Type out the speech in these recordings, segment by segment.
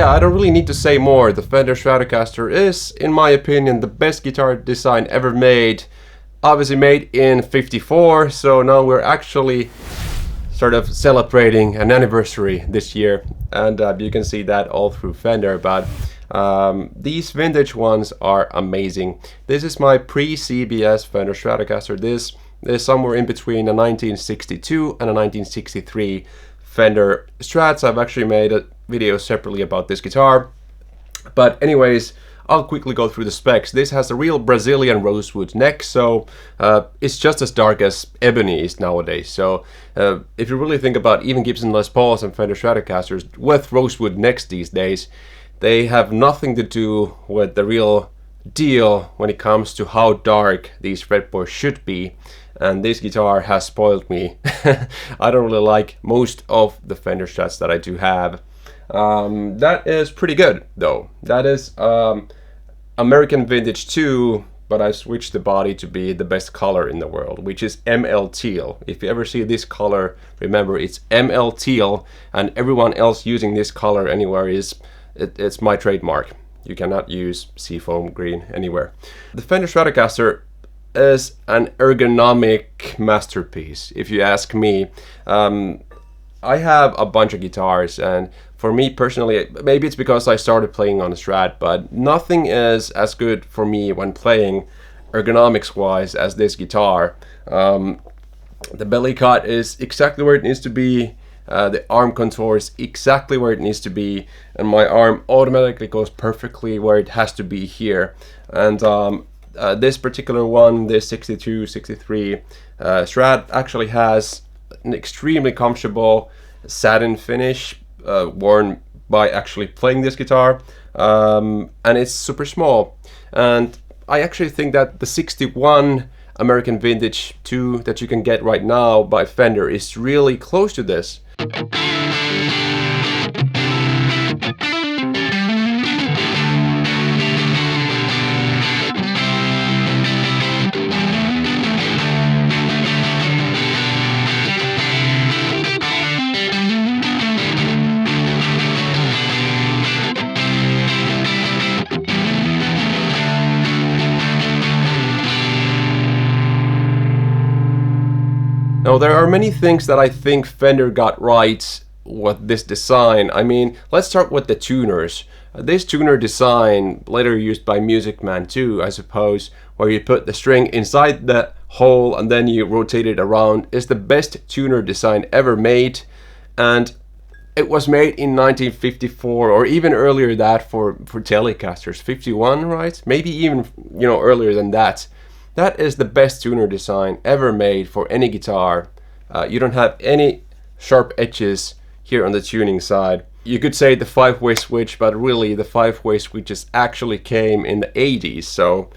yeah, I don't really need to say more. The Fender Stratocaster is, in my opinion, the best guitar design ever made. Obviously made in '54, so now we're actually sort of celebrating an anniversary this year, and you can see that all through Fender. But these vintage ones are amazing. This is my pre-CBS Fender Stratocaster. This is somewhere in between a 1962 and a 1963 Fender Strats. I've actually made a video separately about this guitar. But anyways, I'll quickly go through the specs. This has a real Brazilian rosewood neck, so it's just as dark as ebony is nowadays. So if you really think about even Gibson Les Pauls and Fender Stratocasters with rosewood necks these days, they have nothing to do with the real deal when it comes to how dark these fretboards should be. And this guitar has spoiled me. I don't really like most of the Fender Strats that I do have. That is pretty good though. That is American Vintage 2, but I switched the body to be the best color in the world, which is ML Teal. If you ever see this color, remember it's ML Teal, and everyone else using this color anywhere it's my trademark. You cannot use Seafoam Green anywhere. The Fender Stratocaster is an ergonomic masterpiece, if you ask me. I have a bunch of guitars, and for me personally, maybe it's because I started playing on a Strat, but nothing is as good for me when playing ergonomics wise as this guitar. The belly cut is exactly where it needs to be. The arm contour is exactly where it needs to be, and my arm automatically goes perfectly where it has to be here. And this particular one, this 62, 63 Strat actually has an extremely comfortable satin finish, worn by actually playing this guitar, and it's super small. And I actually think that the 61 American Vintage 2 that you can get right now by Fender is really close to this. Now, there are many things that I think Fender got right with this design. I mean, let's start with the tuners. This tuner design, later used by Music Man 2, I suppose, where you put the string inside the hole and then you rotate it around, is the best tuner design ever made. And it was made in 1954, or even earlier that for Telecasters, 51, right? Maybe even, earlier than that. That is the best tuner design ever made for any guitar. You don't have any sharp edges here on the tuning side. You could say the 5-way switch, but really the 5-way switches actually came in the 80s, so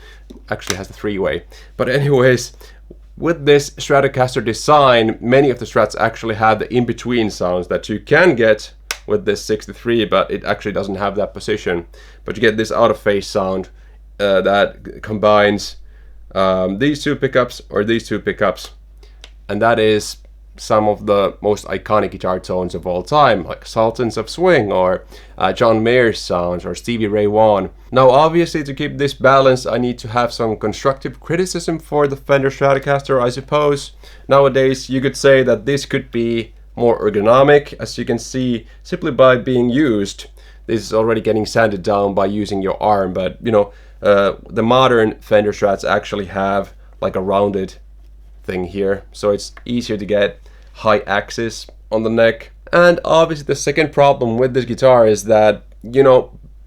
actually has the 3-way. But anyways, with this Stratocaster design, many of the Strats actually have the in-between sounds that you can get with this 63, but it actually doesn't have that position. But you get this out-of-phase sound that combines these two pickups or these two pickups, and that is some of the most iconic guitar tones of all time, like Sultans of Swing or John Mayer's sounds or Stevie Ray Vaughan. Now obviously, to keep this balanced, I need to have some constructive criticism for the Fender Stratocaster, I suppose. Nowadays you could say that this could be more ergonomic, as you can see simply by being used. This is already getting sanded down by using your arm, but the modern Fender Strats actually have like a rounded thing here, so it's easier to get high axis on the neck. And obviously the second problem with this guitar is that,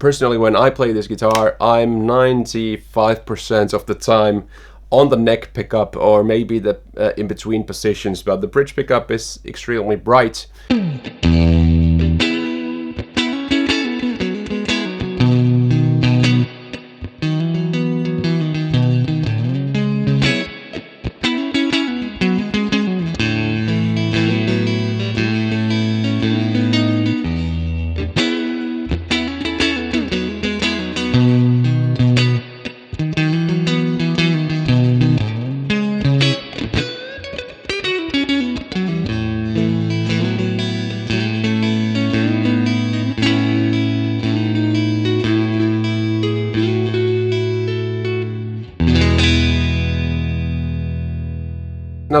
personally when I play this guitar, I'm 95% of the time on the neck pickup, or maybe the in-between positions, but the bridge pickup is extremely bright.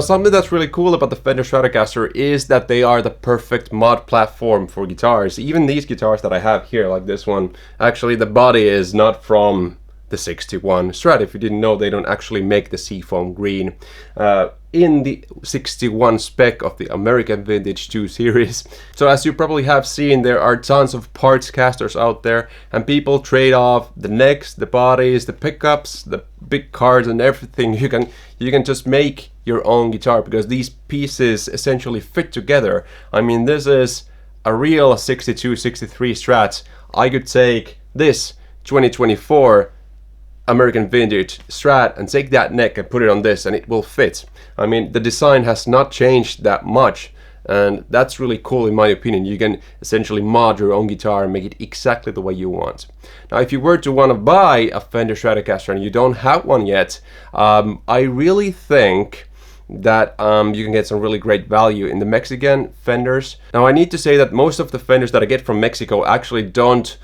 Now, something that's really cool about the Fender Stratocaster is that they are the perfect mod platform for guitars. Even these guitars that I have here, like this one, actually the body is not from the 61 Strat. If you didn't know, they don't actually make the seafoam green in the 61 Spec of the American Vintage 2 series. So as you probably have seen, there are tons of parts casters out there, and people trade off the necks, the bodies, the pickups, the big cards and everything. You can just make your own guitar because these pieces essentially fit together. I mean, this is a real 62, 63 Strat. I could take this 2024 American Vintage Strat and take that neck and put it on this and it will fit. I mean, the design has not changed that much, and that's really cool in my opinion. You can essentially mod your own guitar and make it exactly the way you want. Now, if you were to want to buy a Fender Stratocaster and you don't have one yet, I really think that you can get some really great value in the Mexican Fenders. Now, I need to say that most of the Fenders that I get from Mexico actually don't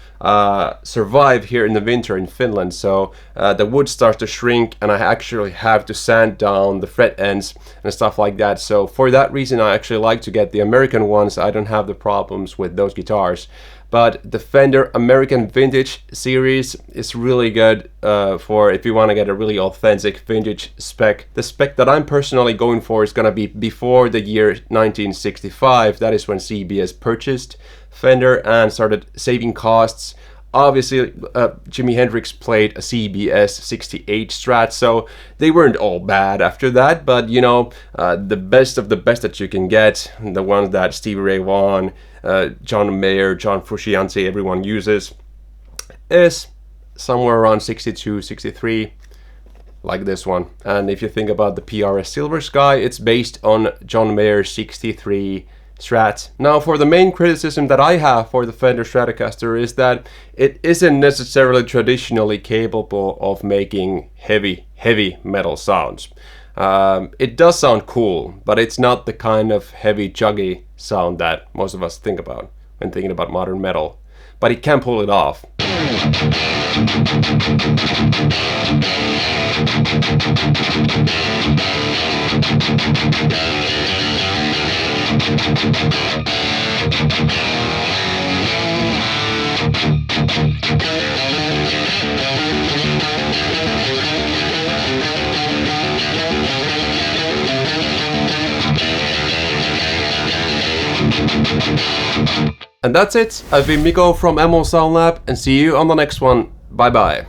survive here in the winter in Finland, so the wood starts to shrink and I actually have to sand down the fret ends and stuff like that. So for that reason, I actually like to get the American ones. I don't have the problems with those guitars. But the Fender American Vintage series is really good for if you want to get a really authentic vintage spec. The spec that I'm personally going for is going to be before the year 1965. That is when CBS purchased Fender and started saving costs. Obviously, Jimi Hendrix played a CBS 68 Strat, so they weren't all bad after that, but you know, the best of the best that you can get, the ones that Stevie Ray Vaughan, John Mayer, John Frusciante, everyone uses, is somewhere around 62, 63, like this one. And if you think about the PRS Silver Sky, it's based on John Mayer's 63 Strat. Now, for the main criticism that I have for the Fender Stratocaster is that it isn't necessarily traditionally capable of making heavy metal sounds. It does sound cool, but it's not the kind of heavy chuggy sound that most of us think about when thinking about modern metal. But it can pull it off. And that's it. I've been Mikko from MO Sound Lab, and see you on the next one. Bye bye.